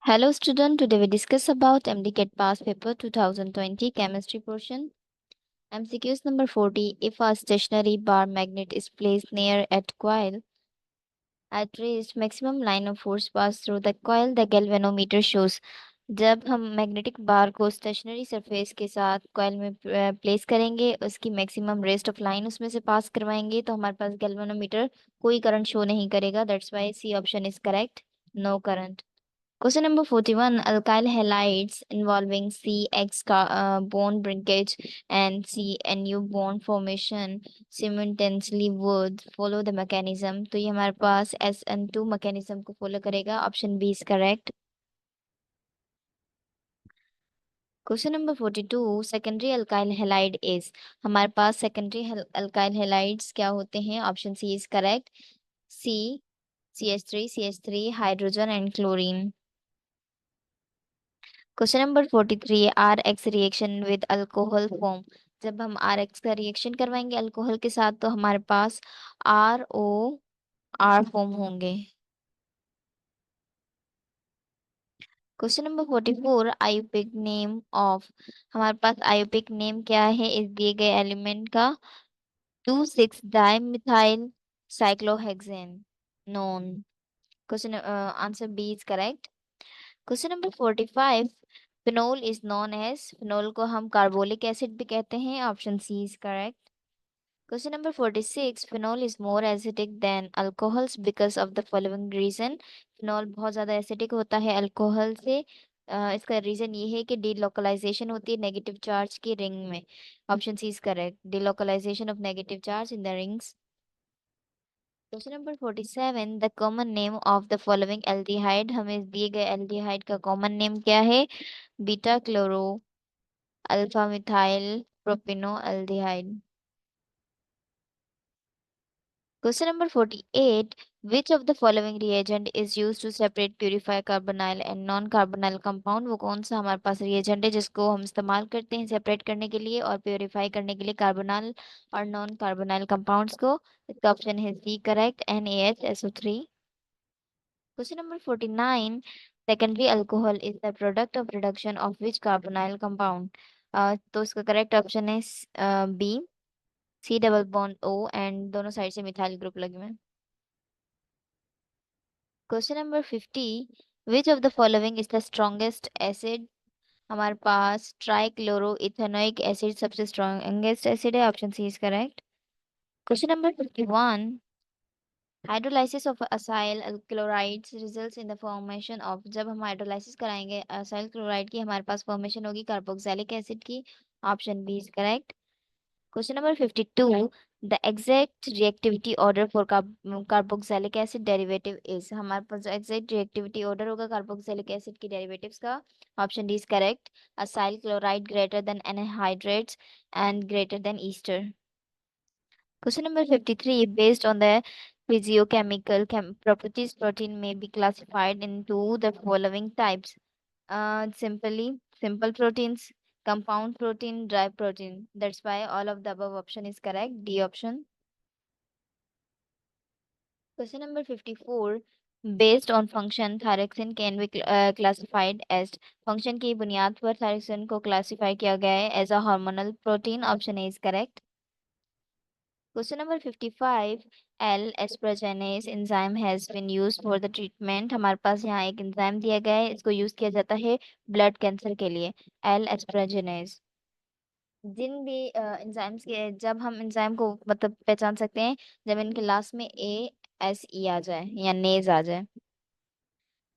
Hello student, today we discuss about MDCAT past paper 2020 chemistry portion. MCQs number 40. If a stationary bar magnet is placed near a coil at rest, maximum line of force pass through the coil, the galvanometer shows. जब हम magnetic बार को stationery surface के साथ coil में place करेंगे, उसकी maximum rest of line उसमें से पास करवाएंगे, तो हमारे पास गैल्वेनोमीटर कोई करंट शो नहीं करेगा. That's why C option is correct, no current. Question number 41. Alkyl halides involving CX bond breakage and CNU bond formation simultaneously would follow the mechanism. तो ये हमारे पास SN2 mechanism को follow करेगा. Option B is correct. Question number 42. Secondary alkyl halide is. हमारे पास secondary alkyl halides क्या होते हैं? Option C is correct. C, CH3, hydrogen and chlorine. Question number 43. Are x reaction with alcohol form. जब हम are x का reaction करवाएंगे alcohol के साथ, तो हमारे पास आर ओ आर फॉर्म होंगे. Question number 44. आयुपिक name of. हमारे पास आयुपिक नेम क्या है इस दिए गए एलिमेंट का? 2,6 dimethyl cyclohexanone. Question answer B is correct. Question number 45. Phenol is known as. Phenol को हम कार्बोलिक एसिड भी कहते हैं. Option C is correct. Question number 46. Phenol is more acidic than alcohols because of the following reason. Phenol बहुत ज़्यादा acidic होता है alcohol से. इसका रीजन ये है कि डीलोकलाइजेशन होती है नेगेटिव चार्ज की रिंग में. Option C is correct, delocalization of negative charge in the rings. Question number 47. The common name of the following aldehyde. हमें दिए गए एल्डिहाइड का कॉमन नेम क्या है? Beta chloro alpha methyl propiono aldehyde. Question number 48. Which of the following reagent is used to separate purify carbonyl and non-carbonyl compound? वो कौन सा हमारे पास reagent है जिसको हम इस्तेमाल करते हैं सेपरेट करने के लिए और प्योरीफाई करने के लिए कार्बोनाइल और नॉन कार्बोनाइल कंपाउंड्स को? इसका ऑप्शन है C correct, NaHSO3. Question number 49. Secondary alcohol is the product of reduction of which carbonyl compound? तो इसका करेक्ट ऑप्शन है B, C double bond O and दोनों साइड से मिथाइल ग्रुप लगे हुए हैं. Question number 50. Which of the following is the strongest acid. हमारे पास ट्राइक्लोरो इथेनोइक एसिड सबसे स्ट्रॉन्गेस्ट एसिड है. Option C is correct. Question number 51. Hydrolysis of acyl chlorides results in the formation of. जब हम hydrolysis कराएंगे acyl chloride की, हमारे पास फॉर्मेशन होगी कार्बोक्सिलिक एसिड की. Option B is correct. Question number 52. The exact reactivity order for carboxylic acid derivative is. हमारे पास जो exact reactivity order होगा कार्बोक्सिलिक एसिड की derivatives का, option D is correct. Acyl chloride greater than anhydrous and greater than ester. Question number 53. Based on the physiochemical properties, protein may be classified into the following types. Simple proteins, compound protein, dry protein. That's why all of the above option is correct. D option. Question number 54. Based on function, thyroxine can be classified as. Function की बुनियाद पर thyroxine को classify किया गया है as a hormonal protein. Option A is correct. Question number 55. L-asparagine enzyme has been used for the treatment. हमारे पास यहाँ एक enzyme दिया गया है, इसको यूज किया जाता है ब्लड कैंसर के लिए. L-asparagine. जिन भी एंजाइम्स के, जब हम एंजाइम को मतलब पहचान सकते हैं जब इनके लास्ट में ASE आ जाए या नेज आ जाए.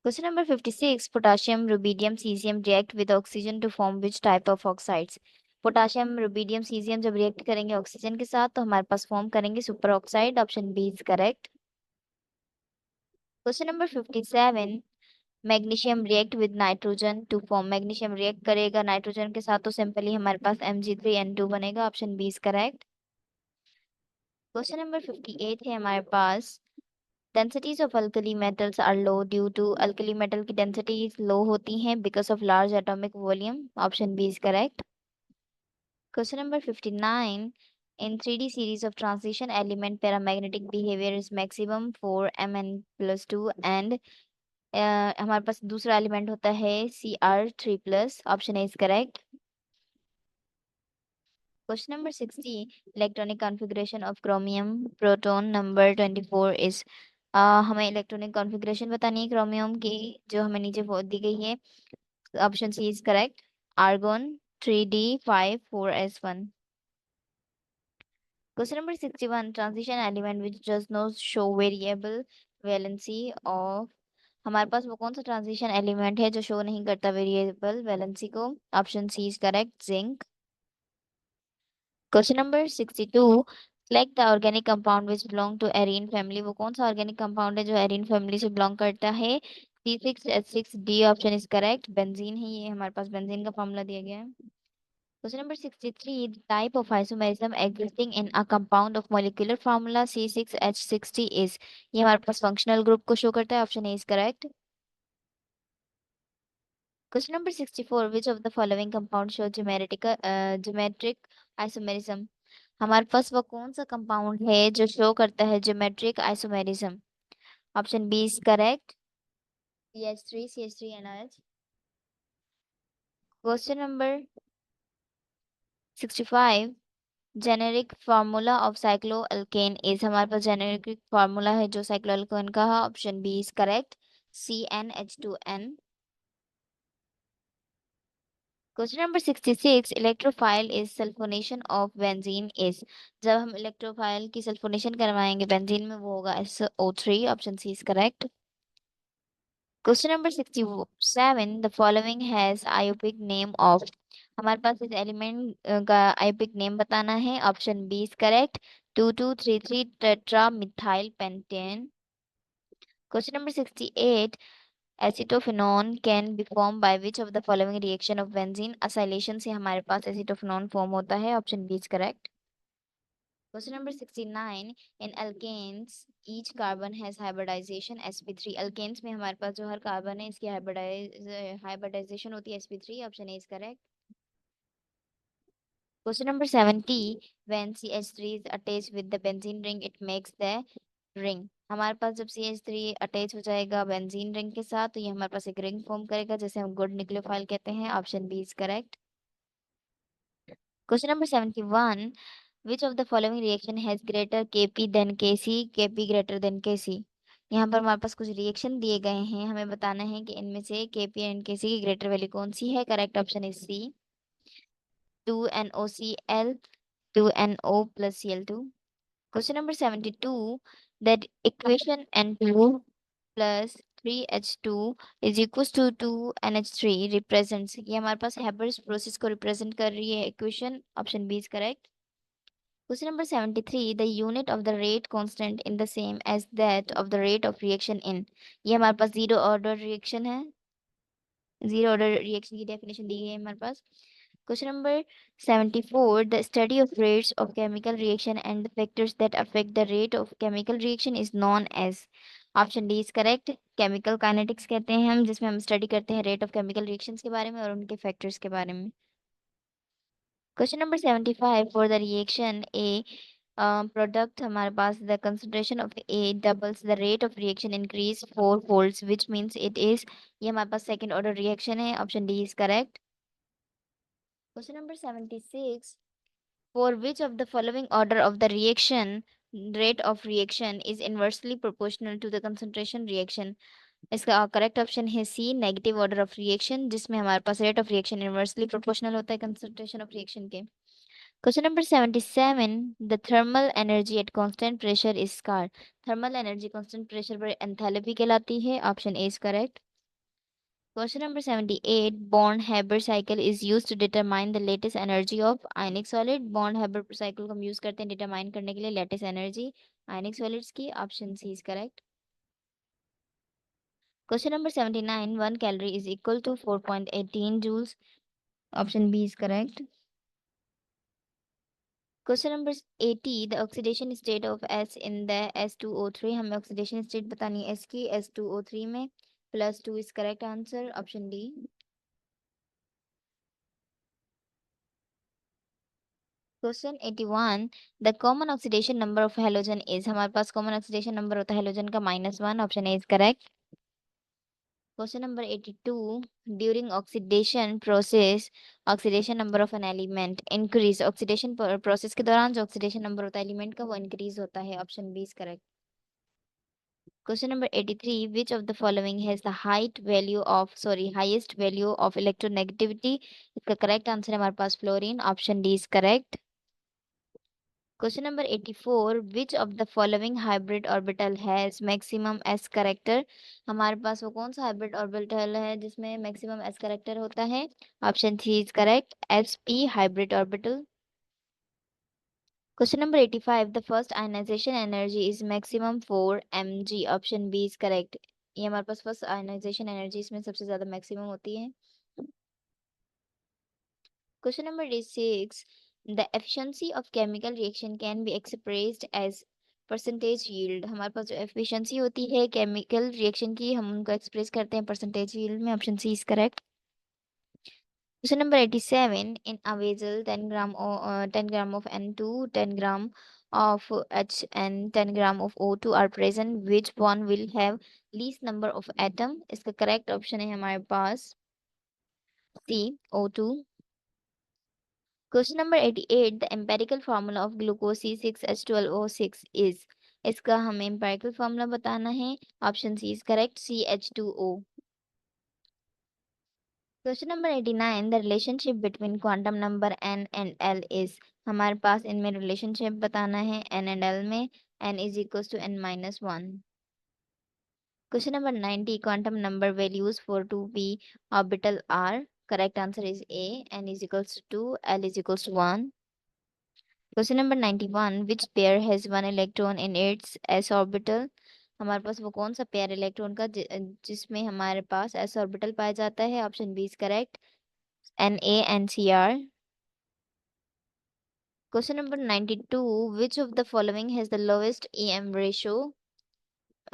Question number 56. Potassium rubidium caesium react with oxygen to form which type of oxides. Potassium rubidium caesium जब रिएक्ट करेंगे ऑक्सीजन के साथ, तो हमारे पास फॉर्म करेंगे super oxide. Option B is correct. Question number 57. Magnesium react with nitrogen to form. Magnesium react करेगा nitrogen के साथ, तो सिंपली हमारे पास Mg3N2 बनेगा. Option B is correct. Question number 58 है हमारे पास. densities of alkali metals are low due to alkali metal की densities low होती हैं because of large atomic volume. Option B is correct. Question number 59. In 3D series of transition element, paramagnetic behavior is maximum for Mn plus 2 and हमारे पास दूसरा element होता है Cr3+, option A is correct. Question number 60, electronic configuration of chromium proton number 24 is. हमें electronic configuration बतानी है chromium की, जो हमें नीचे दी गई है। Option C is correct, argon 3d5 4s1। Question number 61, transition element which does not show variable valency of. हमारे पास वो कौन सा ट्रांजिशन एलिमेंट है जो शो नहीं करता वेरिएबल वैलेंसी को? Option C is correct, zinc. Question number 62, select the organic compound which belong to arene family. वो कौन सा ऑर्गेनिक कंपाउंड है जो एरीन फैमिली से बिलोंग करता है? C6H6D, option is correct, benzene है ये। हमारे पास बेंजीन का फॉर्मूला दिया गया है। Question number 63, the type of isomerism existing in a compound of molecular formula C6H6D is। ये हमारे पास फंक्शनल ग्रुप को शो करता है, option A is correct. Question number 64, which of the following compound show geometric isomerism। हमारे पास वो कौन सा कंपाउंड है जो शो करता है geometric isomerism? Option B is correct, CH3NH। Question number 65, generic formula of cycloalkane is. हमारे पास जेनेरिक फार्मूला है जो साइक्लोअल्केन का है, option B is correct, CnH2n। Question number 66, electrophile is sulphonation of benzene is. जब हम इलेक्ट्रोफाइल की sulphonation करवाएंगे बेंजीन में, वो होगा SO3, option C is correct. Question number 67, the following has IUPAC name of. हमारे पास इस एलिमेंट का आयोपिक नेम बताना है, option B is correct, 2233 tetra methyl pentane. Question number 68, acetophenone can be form by which of the following reaction of benzene. Acylation से हमारे पास acetophenone form होता है, option B is correct. Question number 69, in alkanes each carbon has hybridisation sp3। Alkanes में हमारे पास जो हर carbon है इसकी हाइब्रिडाइजेशन होती है sp3, option A is correct. Question number 70, when CH3 is attached with the benzene ring it makes the ring। हमारे पास जब CH3 अटैच हो जाएगा बेंजीन रिंग के साथ तो ये हमारे पास एक रिंग फॉर्म करेगा, जैसे हम गुड न्यूक्लियोफाइल कहते हैं, option B is correct. Question number 71, which of the following reaction has greater Kp than Kc, Kp greater than Kc। यहाँ पर हमारे पास कुछ रिएक्शन दिए गए हैं, हमें बताना है कि इनमें से Kp एंड Kc की ग्रेटर वैल्यू कौन सी है। Correct option is C, 2NOCl 2NO plus Cl2। Question number 72, that equation N2 plus 3H2 is equals to 2NH3 represents। ये हमारे पास हैबर्स प्रोसेस को रिप्रेजेंट कर रही है equation, option B is correct. Question number 73, the unit of the rate constant in the same as that of the rate of reaction in। ये हमारे पास जीरो ऑर्डर रिएक्शन है, जीरो ऑर्डर रिएक्शन की definition दी गई है हमारे पास। Question number 74, the study of rates of chemical reaction and the factors that affect the rate of chemical reaction is known as। Option D is correct, chemical kinetics कहते हैं हम, जिसमें हम स्टडी करते हैं रेट ऑफ केमिकल रिएक्शंस के बारे में और उनके फैक्टर्स के बारे में। Question number 75, for the reaction A product हमारे पास the concentration of A doubles the rate of reaction increase 4 folds which means it is. ये हमारे पास सेकंड ऑर्डर रिएक्शन है, option D is correct. Question number 76, for which of the following order of the reaction rate of reaction is inversely proportional to the concentration reaction. इसका correct option है C, negative order of reaction, जिसमें हमारे पास rate of reaction inversely proportional होता है concentration of reaction के। Question number 77, the thermal energy at constant pressure is scar। Thermal energy constant pressure पर enthalpy कहलाती है, option A is correct। Question number 78, Born-Haber cycle is used to determine the latest energy of ionic solid। Born-Haber cycle को हम use करते हैं determine करने के लिए latest energy ionic solids की, option C is correct। Question number 79, 1 calorie is equal to 4.18 joules, option B is correct। Question number 80, the oxidation state of S in the S2O3। हमें oxidation state बतानी है S की S2O3 में, +2 is correct answer, option D. Question 81, the common oxidation number of halogen is. हमारे पास common oxidation number होता है halogen का -1, option A is correct. Question number 82, during oxidation process oxidation number of an element increase. Oxidation process के दौरान जो oxidation number होता है element का वो इंक्रीज होता है। Option B is correct. Question number 83, which of the following has the highest value of electronegativity. इसका करेक्ट आंसर है हमारे पास fluorine. Option D is correct. Question number 84, which of the following hybrid orbital has maximum S character. हमारे पास वो कौन सा hybrid orbital है जिसमें मैक्सिमम एस करेक्टर होता है। Option C is correct, s p hybrid orbital. Question number 85, the first ionisation energy is maximum 4 mg। Option B is correct. ये हमारे पास फर्स्ट आयनाइजेशन एनर्जी इसमें सबसे ज्यादा मैक्सिमम होती है। Question number 86. The efficiency of chemical reaction can be expressed as percentage yield। हमारे पास जो efficiency होती है chemical reaction की हम उनको express करते हैं percentage yield में। Option C is correct. Question number 87. In a vessel 10 gram of N2, 10 gram of H and 10 gram of O2 are present. Which one will have least number of atom? इसका correct option है हमारे पास C, O2। Question number 88, the empirical formula of glucose C6H12O6 is। इसका हमें empirical formula बताना है। Option C is correct, CH2O। Question number 89, the relationship between quantum number n and l is। हमारे पास इनमें relationship बताना है n and l में। n is equals to n minus 1। Question number 90, quantum number values for 2p orbital are। Correct answer is A, n is equals to 2, l is equals to 1। Question number 91, which pair has one electron in its S orbital. हमारे पास वो कौन सा pair electron का जिसमें हमारे पास S orbital पाया जाता है। Option B is correct, NaNCr। Question number 92, which of the following has the lowest EM ratio.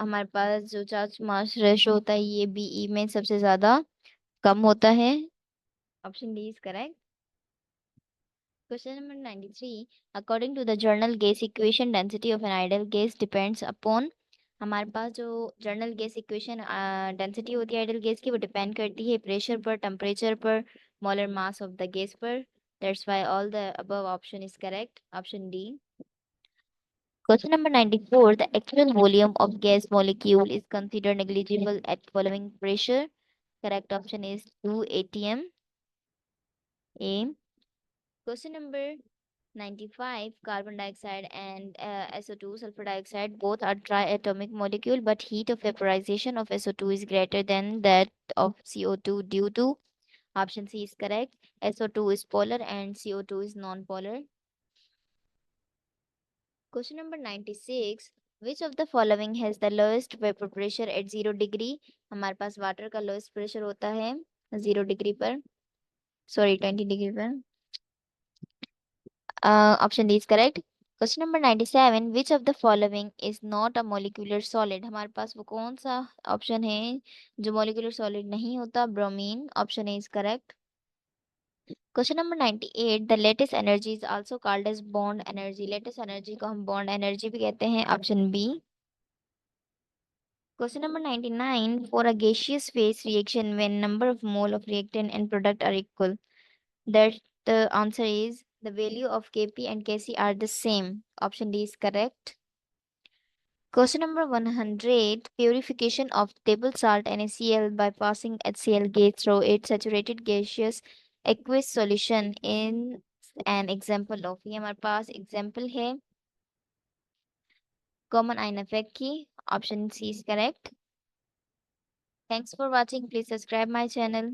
हमारे पास जो चार्ज मास रेशो होता है ये BE में सबसे ज्यादा कम होता है। Option D is correct. Question number 93. According to the journal gas equation, density of an ideal gas depends upon। हमारे पास जो जर्नल गैस इक्वेशन डेंसिटी होती है आइडियल गैस की वो डिपेंड करती है प्रेशर पर, टेम्परेचर पर, molar mass of the gas पर। That's why all the above option is correct. Option D. Question number 94. The actual volume of gas molecule is considered negligible at following pressure. Correct option is 2 atm A। Question number 95, carbon dioxide and SO2 sulfur dioxide both are triatomic molecule, but heat of vaporization of SO2 is greater than that of CO2 due to। option C is correct, SO2 is polar and CO2 is non-polar। Question number 96, which of the following has the lowest vapor pressure at 0 degree. हमारे पास water का lowest pressure होता है 0 degree पर, sorry 20 degree पर। Option D is correct. Question number 97, which of the following is not a molecular solid. हमारे पास वो कौन सा ऑप्शन है जो मोलिकुलर सॉलिड नहीं होता। Bromine. Option A is correct. Question number 98, the latest energy is also called as bond energy. Latest energy को हम बॉन्ड एनर्जी भी कहते हैं। Option B. Question number 99, for a gaseous phase reaction when number of mole of reactant and product are equal, that the answer is the value of Kp and Kc are the same। Option D is correct। Question number 100, purification of table salt NaCl by passing HCl gas through its saturated gaseous aqueous solution in an example of। ये हमारे पास example है common ion effect की। Option C is correct। Thanks for watching, please subscribe my channel।